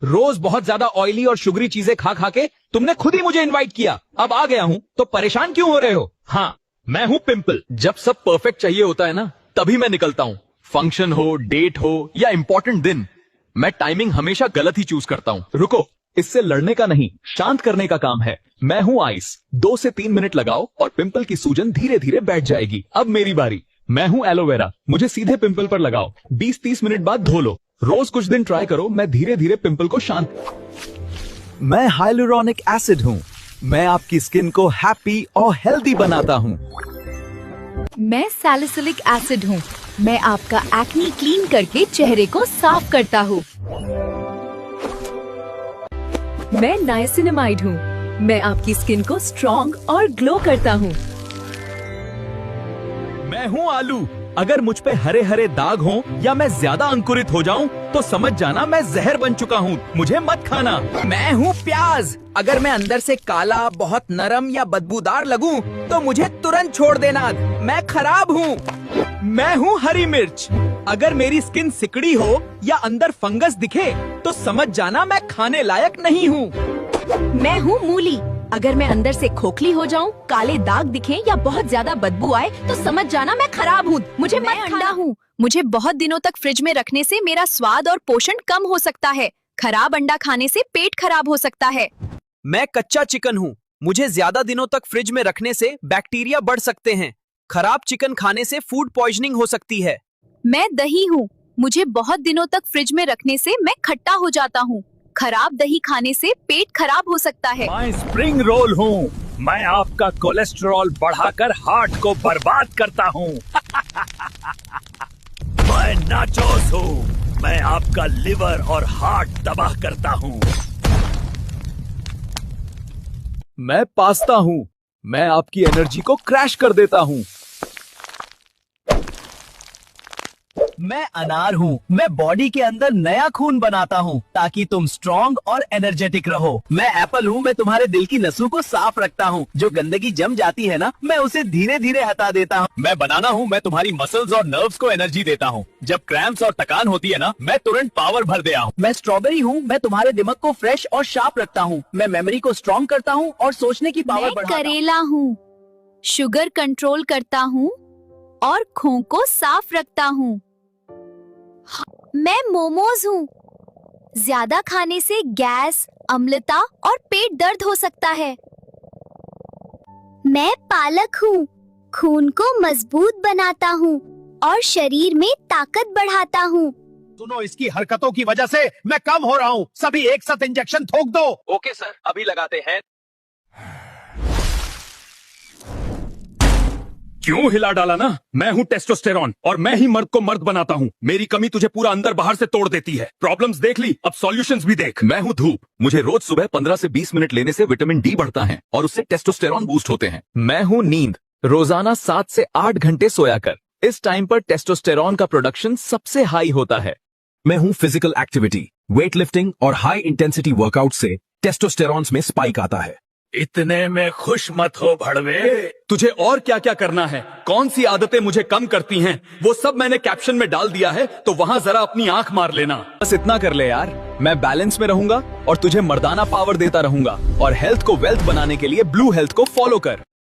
रोज बहुत ज्यादा ऑयली और शुगरी चीजें खा खा के तुमने खुद ही मुझे इनवाइट किया। अब आ गया हूँ तो परेशान क्यों हो रहे हो? हाँ, मैं हूँ पिंपल। जब सब परफेक्ट चाहिए होता है ना, तभी मैं निकलता हूँ। फंक्शन हो, डेट हो या इंपॉर्टेंट दिन, मैं टाइमिंग हमेशा गलत ही चूज करता हूँ। रुको, इससे लड़ने का नहीं, शांत करने का काम है। मैं हूँ आइस। 2 से 3 मिनट लगाओ और पिंपल की सूजन धीरे धीरे बैठ जाएगी। अब मेरी बारी। मैं हूँ एलोवेरा। मुझे सीधे पिंपल पर लगाओ। 20-30 मिनट बाद धो लो। रोज कुछ दिन ट्राई करो, मैं धीरे धीरे पिंपल को शांत। मैं हाइलुरोनिक एसिड हूँ। मैं आपकी स्किन को हैप्पी और हेल्दी बनाता हूँ। मैं सैलिसिलिक एसिड हूँ। मैं आपका एक्ने क्लीन करके चेहरे को साफ करता हूँ। मैं नाइसिनामाइड हूँ। मैं आपकी स्किन को स्ट्रॉन्ग और ग्लो करता हूँ। मैं हूँ आलू। अगर मुझ पे हरे हरे दाग हों या मैं ज्यादा अंकुरित हो जाऊं, तो समझ जाना मैं जहर बन चुका हूँ। मुझे मत खाना। मैं हूँ प्याज। अगर मैं अंदर से काला, बहुत नरम या बदबूदार लगूं, तो मुझे तुरंत छोड़ देना। मैं खराब हूँ। मैं हूँ हरी मिर्च। अगर मेरी स्किन सिकड़ी हो या अंदर फंगस दिखे, तो समझ जाना मैं खाने लायक नहीं हूँ। मैं हूँ मूली। अगर मैं अंदर से खोखली हो जाऊं, काले दाग दिखें या बहुत ज्यादा बदबू आए, तो समझ जाना मैं खराब हूँ। मुझे मैं अंडा हूँ। मुझे बहुत दिनों तक फ्रिज में रखने से मेरा स्वाद और पोषण कम हो सकता है। खराब अंडा खाने से पेट खराब हो सकता है। मैं कच्चा चिकन हूँ। मुझे ज्यादा दिनों तक फ्रिज में रखने से बैक्टीरिया बढ़ सकते हैं। खराब चिकन खाने से फूड पॉइजनिंग हो सकती है। मैं दही हूँ। मुझे बहुत दिनों तक फ्रिज में रखने से मैं खट्टा हो जाता हूँ। खराब दही खाने से पेट खराब हो सकता है। मैं स्प्रिंग रोल हूँ। मैं आपका कोलेस्ट्रॉल बढ़ाकर हार्ट को बर्बाद करता हूँ। मैं नाचोस हूँ। मैं आपका लिवर और हार्ट तबाह करता हूँ। मैं पास्ता हूँ। मैं आपकी एनर्जी को क्रैश कर देता हूँ। मैं अनार हूँ। मैं बॉडी के अंदर नया खून बनाता हूँ ताकि तुम स्ट्रॉन्ग और एनर्जेटिक रहो। मैं एप्पल हूँ। मैं तुम्हारे दिल की नसों को साफ रखता हूँ। जो गंदगी जम जाती है ना, मैं उसे धीरे धीरे हटा देता हूँ। मैं बनाना हूँ। मैं तुम्हारी मसल्स और नर्व्स को एनर्जी देता हूँ। जब क्रैम्प्स और थकान होती है ना, मैं तुरंत पावर भर दे हूँ। मैं स्ट्रॉबेरी हूँ। मैं तुम्हारे दिमाग को फ्रेश और शार्प रखता हूँ। मैं मेमोरी को स्ट्रॉन्ग करता हूँ और सोचने की पावर मैं बढ़ाता हूँ। करेला हूँ। शुगर कंट्रोल करता हूँ और खून को साफ रखता हूँ। मैं मोमोज हूँ। ज्यादा खाने से गैस, अम्लता और पेट दर्द हो सकता है। मैं पालक हूँ। खून को मजबूत बनाता हूँ और शरीर में ताकत बढ़ाता हूँ। सुनो, इसकी हरकतों की वजह से मैं कम हो रहा हूँ। सभी एक साथ इंजेक्शन ठोक दो। ओके सर, अभी लगाते हैं। क्यों हिला डाला ना? मैं हूँ टेस्टोस्टेरॉन और मैं ही मर्द को मर्द बनाता हूँ। मेरी कमी तुझे पूरा अंदर बाहर से तोड़ देती है। प्रॉब्लम्स देख ली, अब सॉल्यूशंस भी देख। मैं हूँ धूप। मुझे रोज सुबह 15 से 20 मिनट लेने से विटामिन डी बढ़ता है और उससे टेस्टोस्टेरॉन बूस्ट होते हैं। मैं हूँ नींद। रोजाना 7 से 8 घंटे सोया कर। इस टाइम पर टेस्टोस्टेरॉन का प्रोडक्शन सबसे हाई होता है। मैं हूँ फिजिकल एक्टिविटी। वेट लिफ्टिंग और हाई इंटेंसिटी वर्कआउट से टेस्टोस्टेरॉन में स्पाइक आता है। इतने में खुश मत हो भड़वे। तुझे और क्या क्या करना है? कौन सी आदतें मुझे कम करती हैं, वो सब मैंने कैप्शन में डाल दिया है, तो वहां जरा अपनी आंख मार लेना। बस इतना कर ले यार। मैं बैलेंस में रहूंगा और तुझे मर्दाना पावर देता रहूंगा। और हेल्थ को वेल्थ बनाने के लिए ब्लू हेल्थ को फॉलो कर।